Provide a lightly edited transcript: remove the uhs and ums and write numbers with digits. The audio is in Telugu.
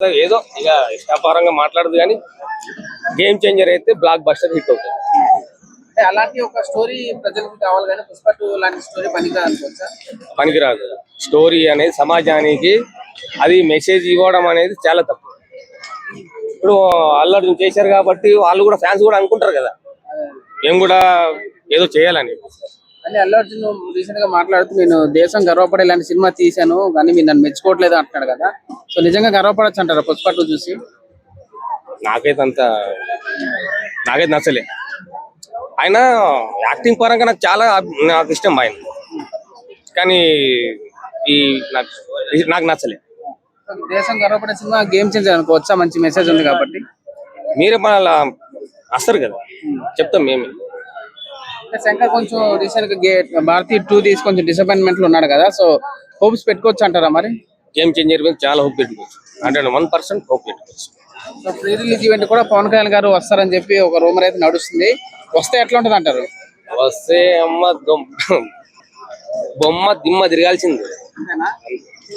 ఏదో ఇక ఇష్టాపారంగా మాట్లాడదు కానీ గేమ్ చేంజర్ అయితే బ్లాక్ బస్టర్ హిట్ అవుతుంది. అలాంటి ఒక స్టోరీ ప్రజలకు కావాలి కానీ పుష్ప 2 లాంటి స్టోరీ పనికిరాదు అనుకోవచ్చా? పనికిరాదు. స్టోరీ అనేది సమాజానికి అది మెసేజ్ ఇవ్వడం అనేది చాలా తప్పు. ఇప్పుడు అల్లు అర్జున్ చేశారు కాబట్టి వాళ్ళు కూడా ఫ్యాన్స్ కూడా అనుకుంటారు కదా మేము కూడా ఏదో చేయాలని. అంటే అల్లు అర్జున్ రీసెంట్ గా మాట్లాడుతూ నేను దేశం గర్వపడే ఇలాంటి సినిమా తీశాను కానీ మీరు నన్ను మెచ్చుకోవట్లేదు అంటున్నాడు కదా. సో నిజంగా గర్వపడచ్చు అంటారా పుష్ప 2 చూసి? నాకైతే నచ్చలే. ఆయన యాక్టింగ్ పరంగా నాకు ఇష్టం ఆయన, కానీ ఈ నాకు నచ్చలే. దేశం గర్వపడే సినిమా గేమ్ చేంజర్ అనుకోవచ్చా? మంచి మెసేజ్ ఉంది కాబట్టి. మీరే మన వస్తారు కదా చెప్తాం మేమే. శంకర్ కొంచెం రీసెంట్ గా భారతీ 2 తీసి కొంచెం డిసప్పాయింట్మెంట్ లో ఉన్నాడు కదా. సో హోప్స్ పెట్టుకోవచ్చు అంటారా మరి? గేమ్ చేంజర్ మీద చాలా హోప్ పెట్టుకోవచ్చు, 101% హోప్ పెట్టుకోవచ్చు. సో ప్రీ రిలీజ్ ఈవెంట్ కూడా పవన్ కళ్యాణ్ గారు వస్తారని చెప్పి ఒక రూమర్ అయితే నడుస్తుంది. వస్తే ఎట్లా ఉంటది అంటారు? వస్తే బొమ్మ దిమ్మ తిరగాల్సింది. అంతేనా?